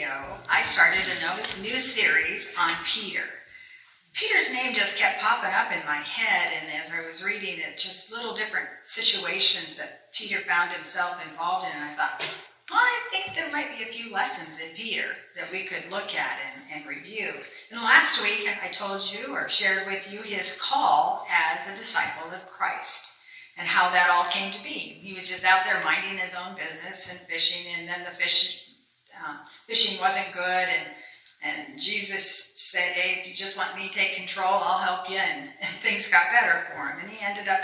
ago, I started a new series on Peter. Peter's name just kept popping up in my head, and as I was reading it, just little different situations that Peter found himself involved in, and I thought, well, I think there might be a few lessons in Peter that we could look at and review. And last week, I told you or shared with you his call as a disciple of Christ and how that all came to be. He was just out there minding his own business and fishing, and then the fishing wasn't good, and Jesus said, hey, if you just want me to take control, I'll help you, and things got better for him. And he ended up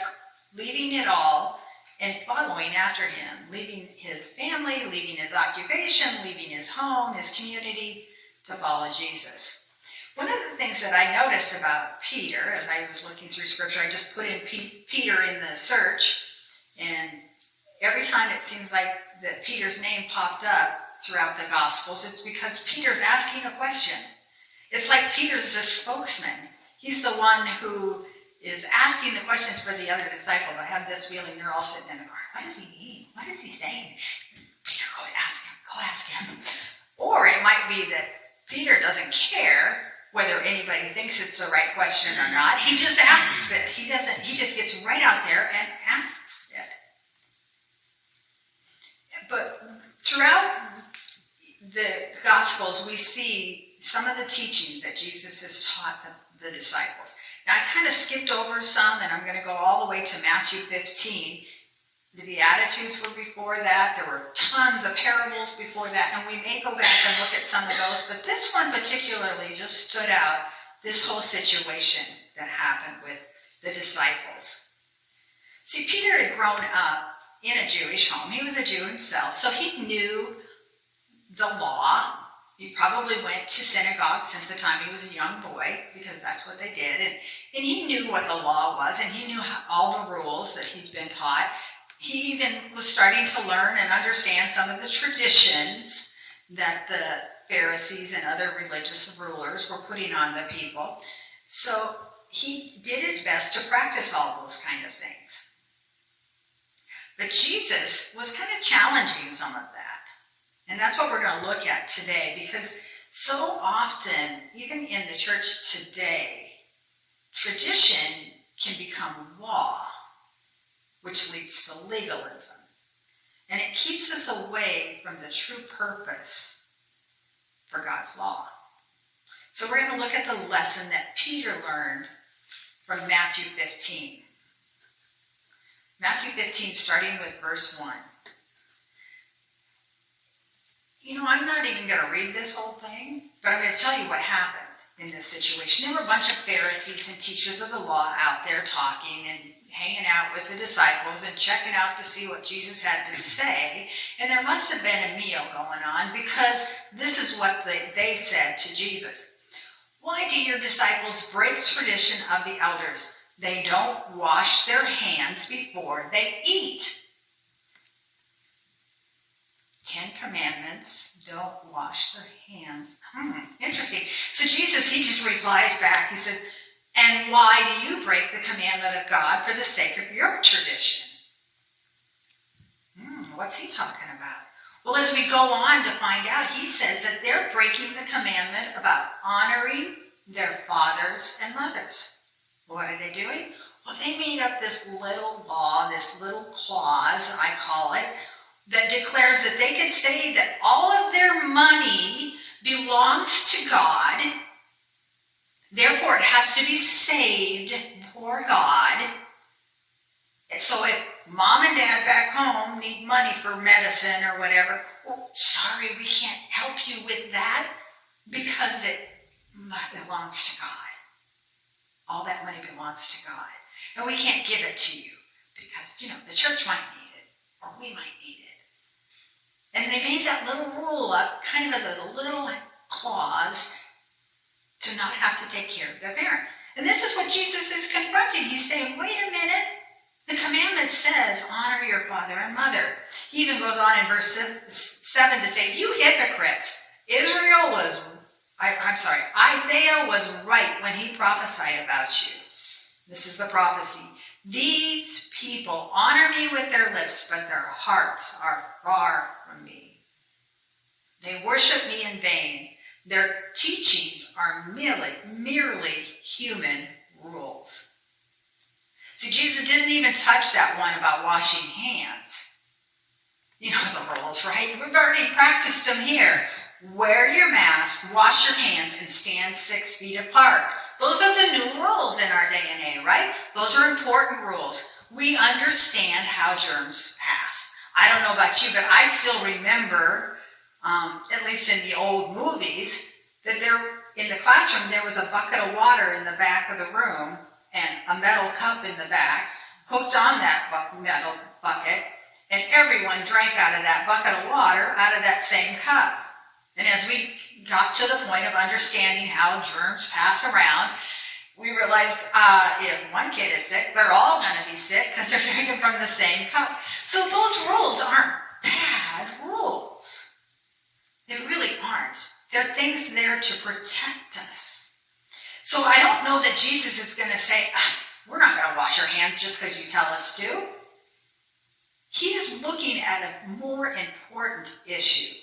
leaving it all and following after him, leaving his family, leaving his occupation, leaving his home, his community, to follow Jesus. One of the things that I noticed about Peter, as I was looking through scripture, I just put in Peter in the search, and every time it seems like that Peter's name popped up throughout the Gospels, it's because Peter's asking a question. It's like Peter's the spokesman. He's the one who is asking the questions for the other disciples. I have this feeling they're all sitting in the car. What does he mean? What is he saying? Peter, go ask him. Go ask him. Or it might be that Peter doesn't care whether anybody thinks it's the right question or not. He just asks it. He just gets right out there and asks it. But throughout the Gospels, we see some of the teachings that Jesus has taught the disciples. Now, I kind of skipped over some, and I'm going to go all the way to Matthew 15. The Beatitudes were before that. There were tons of parables before that, and we may go back and look at some of those, but this one particularly just stood out, this whole situation that happened with the disciples. See, Peter had grown up in a Jewish home. He was a Jew himself, so he knew the law. He probably went to synagogue since the time he was a young boy, because that's what they did. And he knew what the law was, and he knew all the rules that he's been taught. He even was starting to learn and understand some of the traditions that the Pharisees and other religious rulers were putting on the people. So he did his best to practice all those kind of things. But Jesus was kind of challenging some of that. And that's what we're going to look at today, because so often, even in the church today, tradition can become law, which leads to legalism. And it keeps us away from the true purpose for God's law. So we're going to look at the lesson that Peter learned from Matthew 15. Matthew 15, starting with verse 1. You know, I'm not even going to read this whole thing, but I'm going to tell you what happened in this situation. There were a bunch of Pharisees and teachers of the law out there talking and hanging out with the disciples and checking out to see what Jesus had to say. And there must have been a meal going on, because this is what they said to Jesus. Why do your disciples break tradition of the elders? They don't wash their hands before they eat. 10 Commandments, don't wash their hands. Interesting. So Jesus, he just replies back. He says, and why do you break the commandment of God for the sake of your tradition? What's he talking about? Well, as we go on to find out, he says that they're breaking the commandment about honoring their fathers and mothers. What are they doing? Well, they made up this little law, this little clause, I call it, that declares that they could say that all of their money belongs to God. Therefore, it has to be saved for God. So if mom and dad back home need money for medicine or whatever, well, sorry, we can't help you with that, because it belongs to God. All that money belongs to God. And we can't give it to you because, the church might need it, or we might need it. And they made that little rule up kind of as a little clause to not have to take care of their parents. And this is what Jesus is confronting. He's saying, wait a minute. The commandment says, honor your father and mother. He even goes on in verse 7 to say, you hypocrites, Isaiah was right when he prophesied about you. This is the prophecy. These people honor me with their lips, but their hearts are far from me. They worship me in vain. Their teachings are merely human rules. See, Jesus didn't even touch that one about washing hands. You know the rules, right? We've already practiced them here. Wear your mask, wash your hands, and stand 6 feet apart. Those are the new rules in our day and age, right? Those are important rules. We understand how germs pass. I don't know about you, but I still remember, at least in the old movies, that in the classroom there was a bucket of water in the back of the room and a metal cup in the back, hooked on that metal bucket, and everyone drank out of that bucket of water out of that same cup. And as we got to the point of understanding how germs pass around, we realized if one kid is sick, they're all going to be sick because they're drinking from the same cup. So those rules aren't bad rules. They really aren't. They're things there to protect us. So I don't know that Jesus is going to say, we're not going to wash our hands just because you tell us to. He's looking at a more important issue.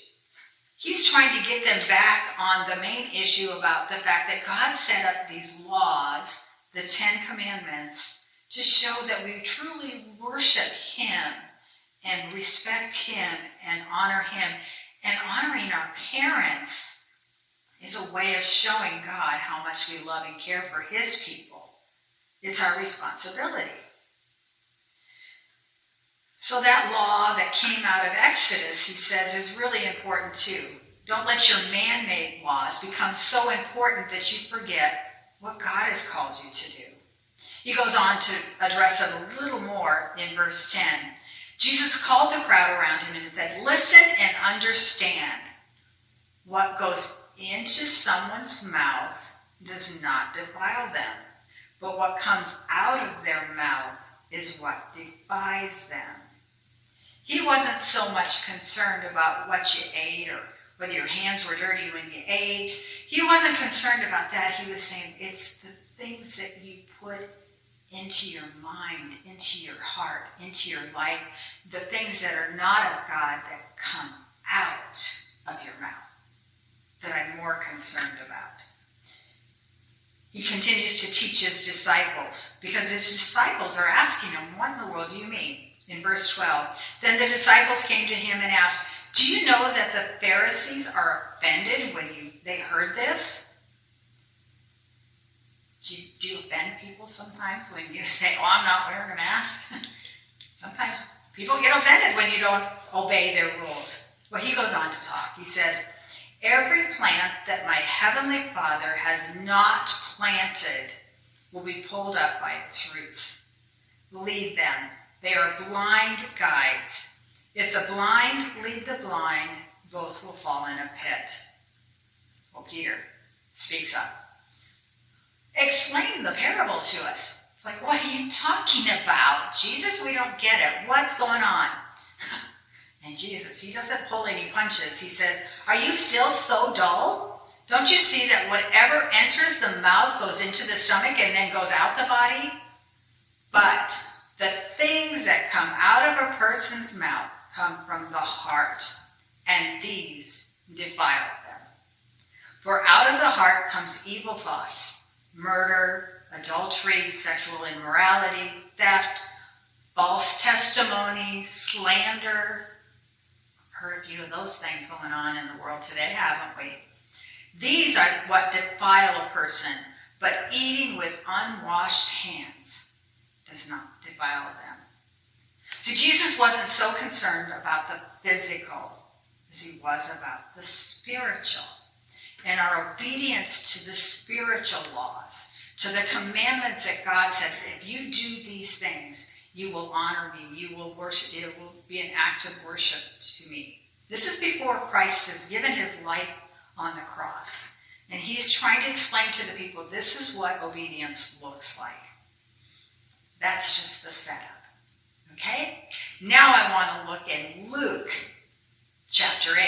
He's trying to get them back on the main issue about the fact that God set up these laws, the 10 Commandments, to show that we truly worship Him and respect Him and honor Him. And honoring our parents is a way of showing God how much we love and care for His people. It's our responsibility. So that law that came out of Exodus, he says, is really important too. Don't let your man-made laws become so important that you forget what God has called you to do. He goes on to address it a little more in verse 10. Jesus called the crowd around him and said, listen and understand. What goes into someone's mouth does not defile them, but what comes out of their mouth is what defiles them. He wasn't so much concerned about what you ate or whether your hands were dirty when you ate. He wasn't concerned about that. He was saying it's the things that you put into your mind, into your heart, into your life, the things that are not of God that come out of your mouth that I'm more concerned about. He continues to teach his disciples because his disciples are asking him, what in the world do you mean? In verse 12, then the disciples came to him and asked, do you know that the Pharisees are offended when they heard this? Do you offend people sometimes when you say, oh, I'm not wearing a mask? Sometimes people get offended when you don't obey their rules. Well, he goes on to talk. He says, every plant that my heavenly Father has not planted will be pulled up by its roots. Leave them. They are blind guides. If the blind lead the blind, both will fall in a pit. Well, Peter speaks up. Explain the parable to us. It's like, what are you talking about? Jesus, we don't get it. What's going on? And Jesus, he doesn't pull any punches. He says, are you still so dull? Don't you see that whatever enters the mouth goes into the stomach and then goes out the body? But the things that come out of a person's mouth come from the heart, and these defile them. For out of the heart comes evil thoughts, murder, adultery, sexual immorality, theft, false testimony, slander. Heard a few of those things going on in the world today, haven't we? These are what defile a person, but eating with unwashed hands does not defile them. So Jesus wasn't so concerned about the physical as he was about the spiritual. And our obedience to the spiritual laws, to the commandments that God said, if you do these things, you will honor me, you will worship, it will be an act of worship to me. This is before Christ has given his life on the cross. And he's trying to explain to the people, this is what obedience looks like. That's just the setup. Okay? Now I want to look in Luke chapter 8,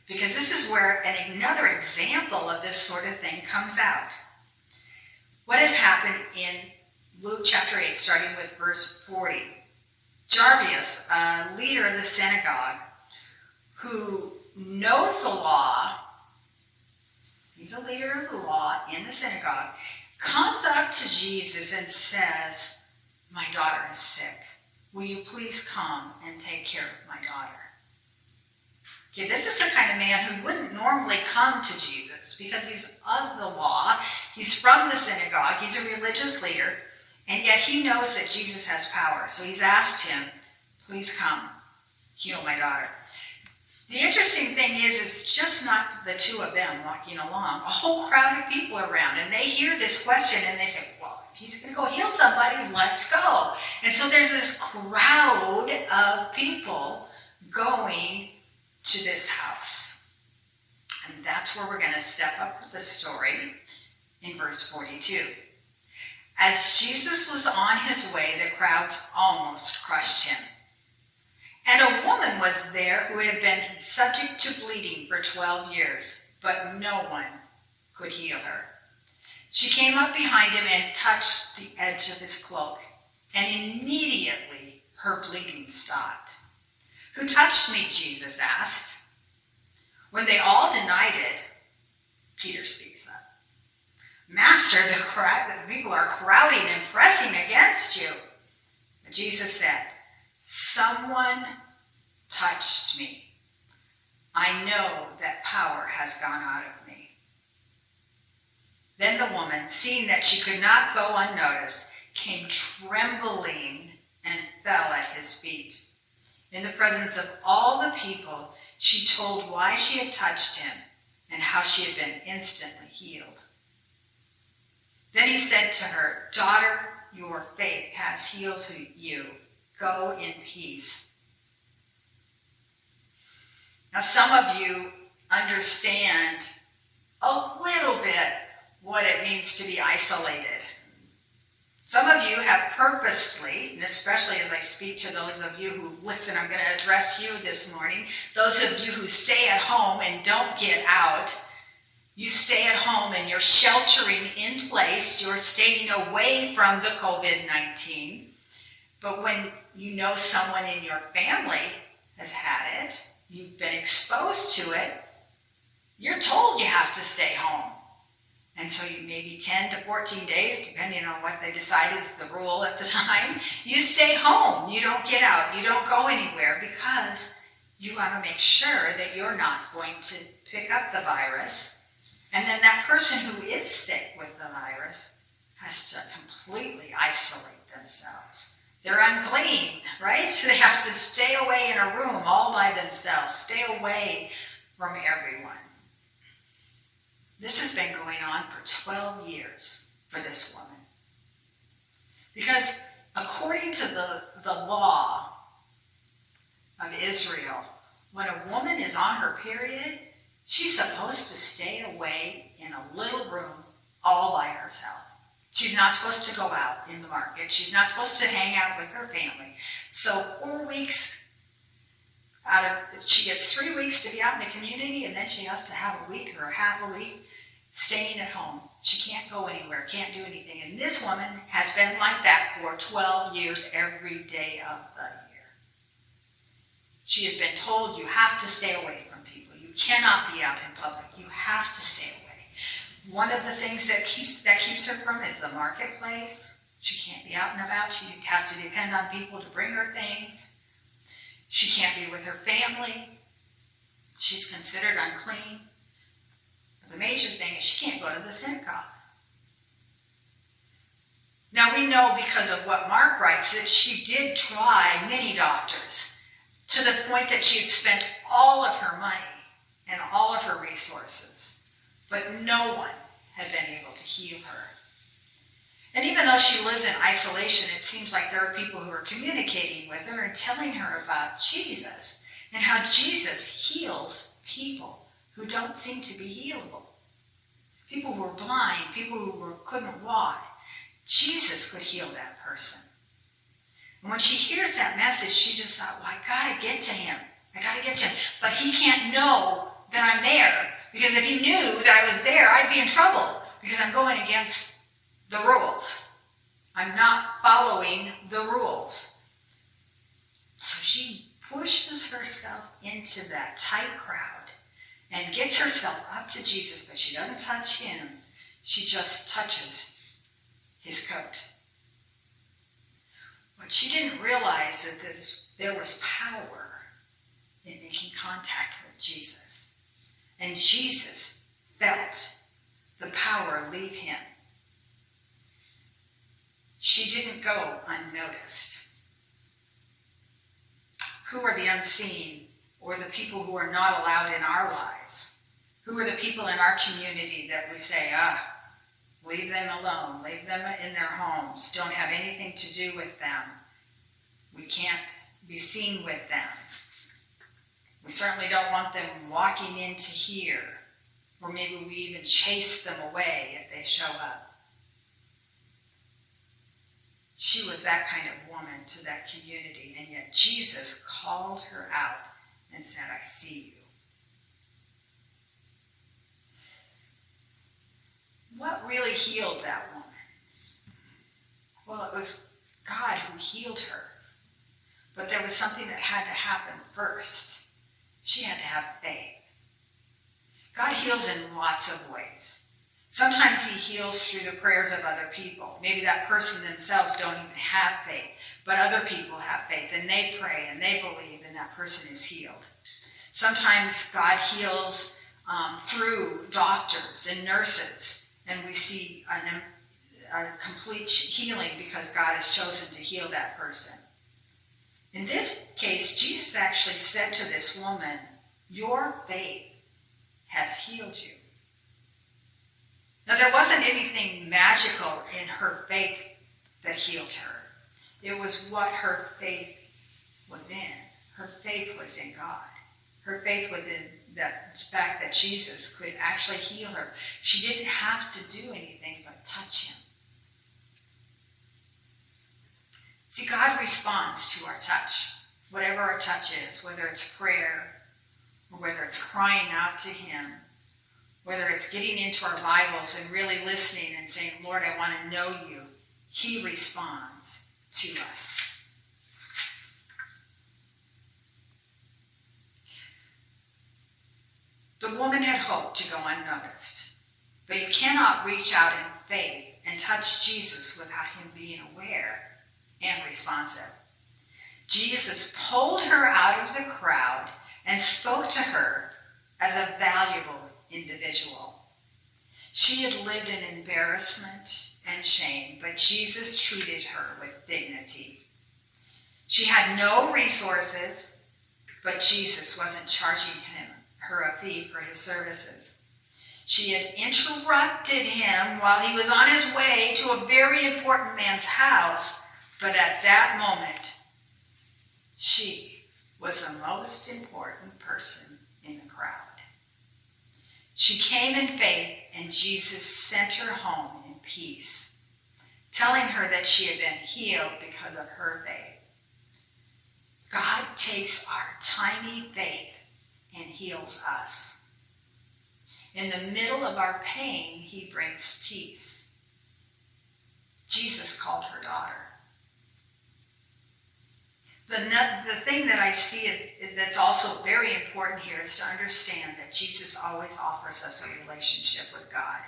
because this is where another example of this sort of thing comes out. What has happened in Luke chapter 8, starting with verse 40? Jairus, a leader of the synagogue, who knows the law, he's a leader of the law in the synagogue, comes up to Jesus and says, my daughter is sick. Will you please come and take care of my daughter? Okay, this is the kind of man who wouldn't normally come to Jesus because he's of the law, he's from the synagogue, he's a religious leader, and yet he knows that Jesus has power. So he's asked him, please come, heal my daughter. The interesting thing is, it's just not the two of them walking along. A whole crowd of people are around, and they hear this question, and they say, well, if he's going to go heal somebody, let's go. And so there's this crowd of people going to this house. And that's where we're going to step up with the story in verse 42. As Jesus was on his way, the crowds almost crushed him. And a woman was there who had been subject to bleeding for 12 years, but no one could heal her. She came up behind him and touched the edge of his cloak, and immediately her bleeding stopped. Who touched me? Jesus asked. When they all denied it, Peter speaks up. Master, the people are crowding and pressing against you. But Jesus said, someone touched me. I know that power has gone out of me. Then the woman, seeing that she could not go unnoticed, came trembling and fell at his feet. In the presence of all the people, she told why she had touched him and how she had been instantly healed. Then he said to her, daughter, your faith has healed you. Go in peace. Now, some of you understand a little bit what it means to be isolated. Some of you have purposely, and especially as I speak to those of you who listen, I'm going to address you this morning, those of you who stay at home and don't get out, you stay at home and you're sheltering in place, you're staying away from the COVID-19. But when you know someone in your family has had it, you've been exposed to it, you're told you have to stay home. And so you maybe 10 to 14 days, depending on what they decide is the rule at the time, you stay home. You don't get out. You don't go anywhere because you want to make sure that you're not going to pick up the virus. And then that person who is sick with the virus has to completely isolate themselves. They're unclean, right? They have to stay away in a room all by themselves, stay away from everyone. This has been going on for 12 years for this woman. Because according to the law of Israel, when a woman is on her period, she's supposed to stay away in a little room all by herself. She's not supposed to go out in the market. She's not supposed to hang out with her family. So 4 weeks she gets 3 weeks to be out in the community, and then she has to have a week or half a week staying at home. She can't go anywhere, can't do anything. And this woman has been like that for 12 years every day of the year. She has been told you have to stay away from people. You cannot be out in public. You have to stay away. One of the things that keeps her from is the marketplace. She can't be out and about. She has to depend on people to bring her things. She can't be with her family. She's considered unclean. But the major thing is she can't go to the synagogue. Now we know because of what Mark writes that she did try many doctors to the point that she had spent all of her money and all of her resources, but no one had been able to heal her. And even though she lives in isolation, it seems like there are people who are communicating with her and telling her about Jesus and how Jesus heals people who don't seem to be healable. People who were blind, people who couldn't walk. Jesus could heal that person. And when she hears that message, she just thought, well, I got to get to him. I got to get to him. But he can't know that I'm there, because if he knew that I was there, I'd be in trouble because I'm going against the rules. I'm not following the rules. So she pushes herself into that tight crowd and gets herself up to Jesus, but she doesn't touch him. She just touches his coat. But she didn't realize that there was power in making contact with Jesus. And Jesus felt the power leave him. She didn't go unnoticed. Who are the unseen, or the people who are not allowed in our lives? Who are the people in our community that we say, leave them alone, leave them in their homes, don't have anything to do with them. We can't be seen with them. We certainly don't want them walking into here, or maybe we even chase them away if they show up. She was that kind of woman to that community, and yet Jesus called her out and said, I see you. What really healed that woman? Well, it was God who healed her. But there was something that had to happen first. She had to have faith. God heals in lots of ways. Sometimes he heals through the prayers of other people. Maybe that person themselves don't even have faith, but other people have faith, and they pray, and they believe, and that person is healed. Sometimes God heals through doctors and nurses, and we see a complete healing because God has chosen to heal that person. In this case, Jesus actually said to this woman, your faith has healed you. Now, there wasn't anything magical in her faith that healed her. It was what her faith was in. Her faith was in God. Her faith was in the fact that Jesus could actually heal her. She didn't have to do anything but touch him. See, God responds to our touch, whatever our touch is, whether it's prayer or whether it's crying out to him, whether it's getting into our Bibles and really listening and saying, Lord, I want to know you. He responds to us. The woman had hoped to go unnoticed, but you cannot reach out in faith and touch Jesus without him being aware and responsive. Jesus pulled her out of the crowd and spoke to her as a valuable individual. She had lived in embarrassment and shame, but Jesus treated her with dignity. She had no resources, but Jesus wasn't charging her a fee for his services. She had interrupted him while he was on his way to a very important man's house, but at that moment, she was the most important person in the crowd. She came in faith, and Jesus sent her home in peace, telling her that she had been healed because of her faith. God takes our tiny faith and heals us. In the middle of our pain, he brings peace. Jesus called her daughter. The thing that I see that's also very important here is to understand that Jesus always offers us a relationship with God.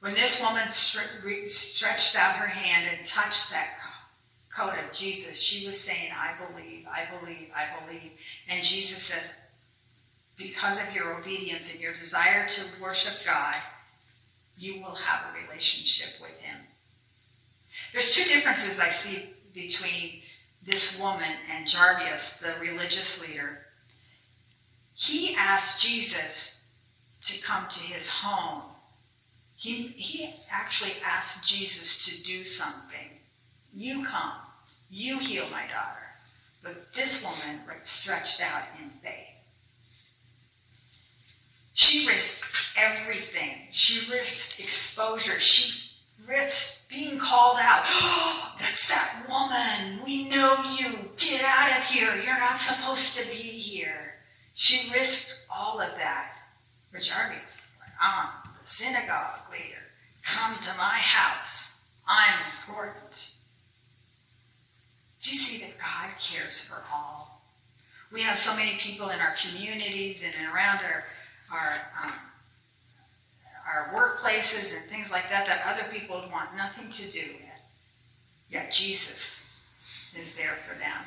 When this woman stretched out her hand and touched that coat of Jesus, she was saying, I believe, I believe, I believe. And Jesus says, because of your obedience and your desire to worship God, you will have a relationship with him. There's two differences I see between this woman and Jairus, the religious leader. He asked Jesus to come to his home. He actually asked Jesus to do something. You come. You heal my daughter. But this woman stretched out in faith. She risked everything. She risked exposure. She risked being called out. Oh, that's that woman. We know you. Get out of here. You're not supposed to be here. She risked all of that. But Jairus was like, I'm the synagogue leader. Come to my house. I'm important. Do you see that God cares for all? We have so many people in our communities and around our workplaces and things like that other people want nothing to do with. Yet Jesus is there for them.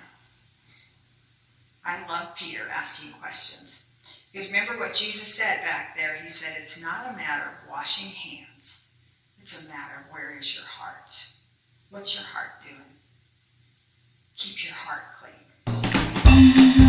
I love Peter asking questions. Because remember what Jesus said back there. He said, it's not a matter of washing hands. It's a matter of where is your heart. What's your heart doing? Keep your heart clean.